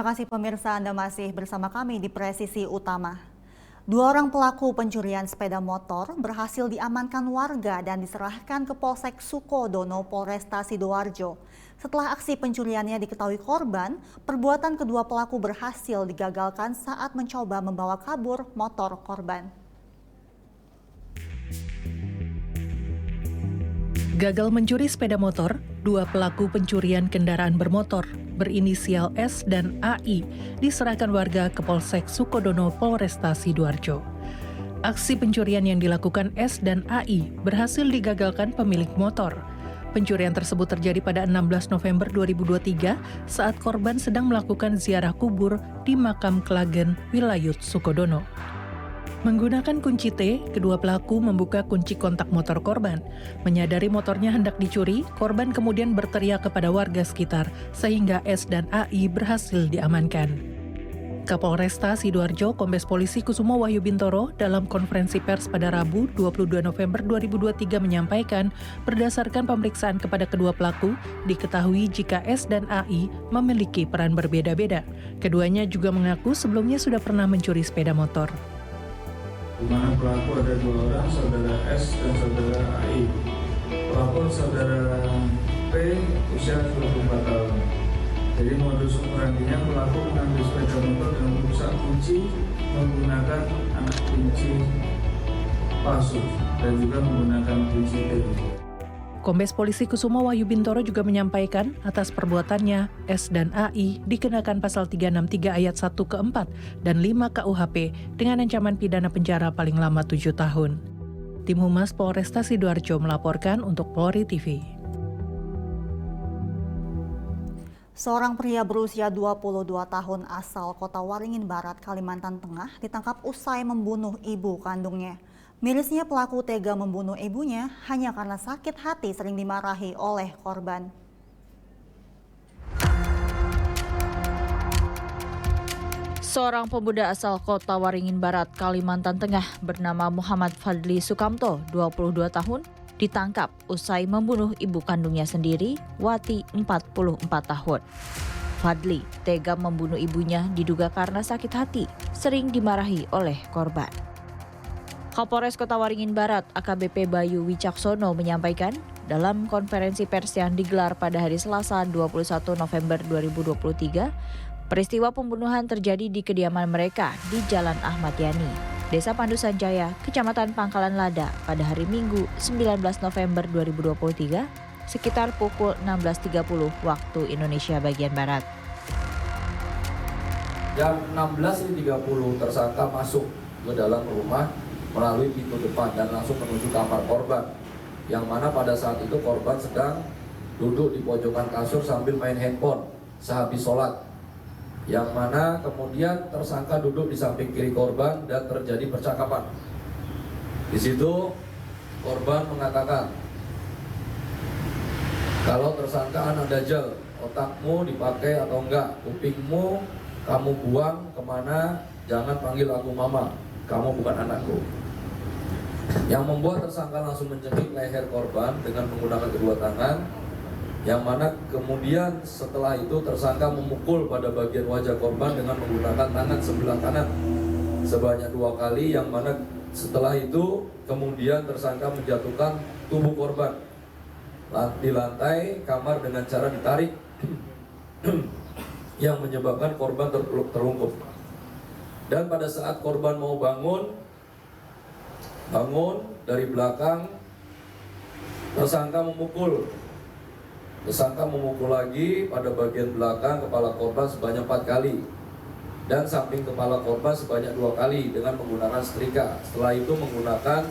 kasih pemirsa, Anda masih bersama kami di Presisi Utama. Dua orang pelaku pencurian sepeda motor berhasil diamankan warga dan diserahkan ke Polsek Sukodono, Polresta Sidoarjo. Setelah aksi pencuriannya diketahui korban, perbuatan kedua pelaku berhasil digagalkan saat mencoba membawa kabur motor korban. Gagal mencuri sepeda motor, dua pelaku pencurian kendaraan bermotor berinisial S dan AI diserahkan warga ke Polsek Sukodono, Polresta Sidoarjo. Aksi pencurian yang dilakukan S dan AI berhasil digagalkan pemilik motor. Pencurian tersebut terjadi pada 16 November 2023 saat korban sedang melakukan ziarah kubur di makam Klagen, Wilayut Sukodono. Menggunakan kunci T, kedua pelaku membuka kunci kontak motor korban. Menyadari motornya hendak dicuri, korban kemudian berteriak kepada warga sekitar, sehingga S dan AI berhasil diamankan. Kapolresta Sidoarjo, Kombes Polisi Kusumo Wahyu Bintoro, dalam konferensi pers pada Rabu 22 November 2023 menyampaikan, berdasarkan pemeriksaan kepada kedua pelaku, diketahui jika S dan AI memiliki peran berbeda-beda. Keduanya juga mengaku sebelumnya sudah pernah mencuri sepeda motor. Di mana pelaku ada dua orang, saudara S dan saudara AI. Pelaku saudara P usia 24 tahun. Jadi modus operandinya pelaku mengambil sepeda motor dengan merusak kunci menggunakan anak kunci palsu dan juga menggunakan kunci T. Kombes Polisi Kusumo Wahyu Bintoro juga menyampaikan atas perbuatannya, S dan AI dikenakan pasal 363 ayat 1 ke 4 dan 5 KUHP dengan ancaman pidana penjara paling lama 7 tahun. Tim Humas Polresta Sidoarjo melaporkan untuk Polri TV. Seorang pria berusia 22 tahun asal Kota Waringin Barat, Kalimantan Tengah ditangkap usai membunuh ibu kandungnya. Mirisnya pelaku tega membunuh ibunya hanya karena sakit hati sering dimarahi oleh korban. Seorang pemuda asal Kota Waringin Barat, Kalimantan Tengah bernama Muhammad Fadli Sukamto, 22 tahun, ditangkap usai membunuh ibu kandungnya sendiri, Wati, 44 tahun. Fadli tega membunuh ibunya diduga karena sakit hati, sering dimarahi oleh korban. Kapolres Kota Waringin Barat, AKBP Bayu Wicaksono menyampaikan dalam konferensi pers yang digelar pada hari Selasa 21 November 2023, peristiwa pembunuhan terjadi di kediaman mereka di Jalan Ahmad Yani, Desa Pandusan Jaya, Kecamatan Pangkalan Lada pada hari Minggu 19 November 2023 sekitar pukul 16.30 waktu Indonesia bagian Barat. Jam 16.30 tersangka masuk ke dalam rumah melalui pintu depan dan langsung menuju kamar korban, yang mana pada saat itu korban sedang duduk di pojokan kasur sambil main handphone sehabis sholat, yang mana kemudian tersangka duduk di samping kiri korban dan terjadi percakapan. Di situ korban mengatakan, kalau tersangka anak dajjal, otakmu dipakai atau enggak, kupingmu kamu buang kemana, jangan panggil aku mama, kamu bukan anakku. Yang membuat tersangka langsung mencekik leher korban dengan menggunakan kedua tangan, yang mana kemudian setelah itu tersangka memukul pada bagian wajah korban dengan menggunakan tangan sebelah kanan sebanyak 2 kali, yang mana setelah itu kemudian tersangka menjatuhkan tubuh korban di lantai kamar dengan cara ditarik yang menyebabkan korban terlungkup. Dan pada saat korban mau bangun dari belakang, tersangka memukul lagi pada bagian belakang kepala korban sebanyak 4 kali dan samping kepala korban sebanyak 2 kali dengan menggunakan setrika. Setelah itu menggunakan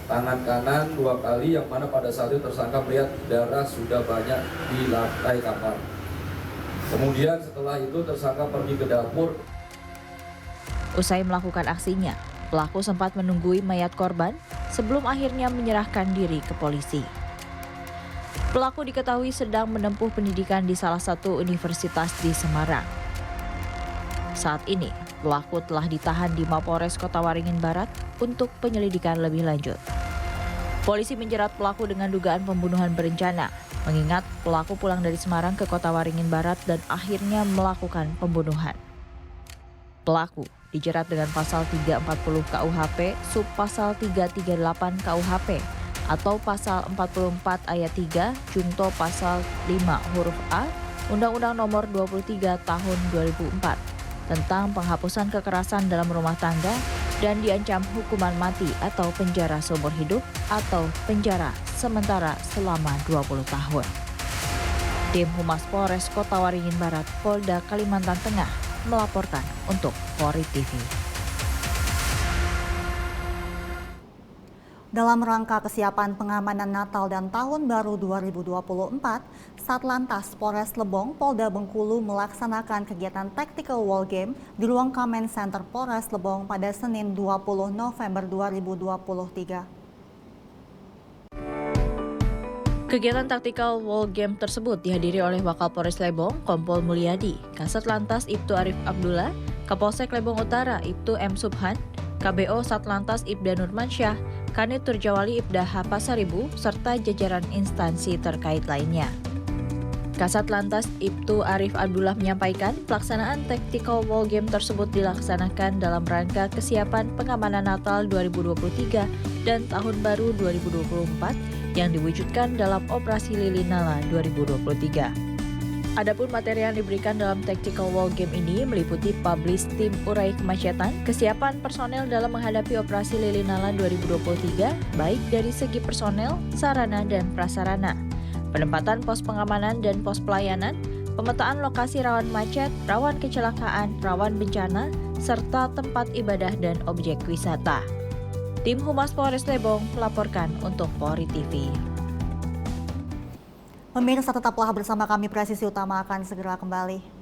tangan kanan 2 kali, yang mana pada saat itu tersangka melihat darah sudah banyak di lantai kamar. Kemudian setelah itu tersangka pergi ke dapur. Usai melakukan aksinya, pelaku sempat menunggui mayat korban sebelum akhirnya menyerahkan diri ke polisi. Pelaku diketahui sedang menempuh pendidikan di salah satu universitas di Semarang. Saat ini, pelaku telah ditahan di Mapolres Kota Waringin Barat untuk penyelidikan lebih lanjut. Polisi menjerat pelaku dengan dugaan pembunuhan berencana Mengingat pelaku pulang dari Semarang ke Kota Waringin Barat dan akhirnya melakukan pembunuhan. Pelaku dijerat dengan pasal 340 KUHP, subpasal 338 KUHP, atau pasal 44 ayat 3, junto pasal 5 huruf A, Undang-Undang Nomor 23 Tahun 2004 tentang penghapusan kekerasan dalam rumah tangga dan diancam hukuman mati atau penjara seumur hidup atau penjara sementara selama 20 tahun. Tim Humas Polres Kota Waringin Barat, Polda Kalimantan Tengah melaporkan untuk Polri TV. Dalam rangka kesiapan pengamanan Natal dan Tahun Baru 2024, Satlantas Polres Lebong, Polda Bengkulu melaksanakan kegiatan Tactical Wall Game di ruang Command Center Polres Lebong pada Senin 20 November 2023. Kegiatan Tactical Wall Game tersebut dihadiri oleh Wakapolres Lebong, Kompol Mulyadi, Kasat Lantas Ibtu Arif Abdullah, Kapolsek Lebong Utara Ibtu M. Subhan, KBO Satlantas Ibda Nurmansyah, Kanit Turjawali Ibda H. Pasaribu, serta jajaran instansi terkait lainnya. Kasat Lantas Ibtu Arif Abdullah menyampaikan pelaksanaan Tactical Wall Game tersebut dilaksanakan dalam rangka kesiapan pengamanan Natal 2023 dan Tahun Baru 2024 yang diwujudkan dalam Operasi Lilin Nala 2023. Adapun materi yang diberikan dalam Tactical Wall Game ini meliputi publish tim urai kemacetan, kesiapan personel dalam menghadapi Operasi Lilin Nala 2023, baik dari segi personel, sarana, dan prasarana, penempatan pos pengamanan dan pos pelayanan, pemetaan lokasi rawan macet, rawan kecelakaan, rawan bencana, serta tempat ibadah dan objek wisata. Tim Humas Polres Lebong melaporkan untuk Polri TV. Pemirsa tetaplah bersama kami, Presisi Utama akan segera kembali.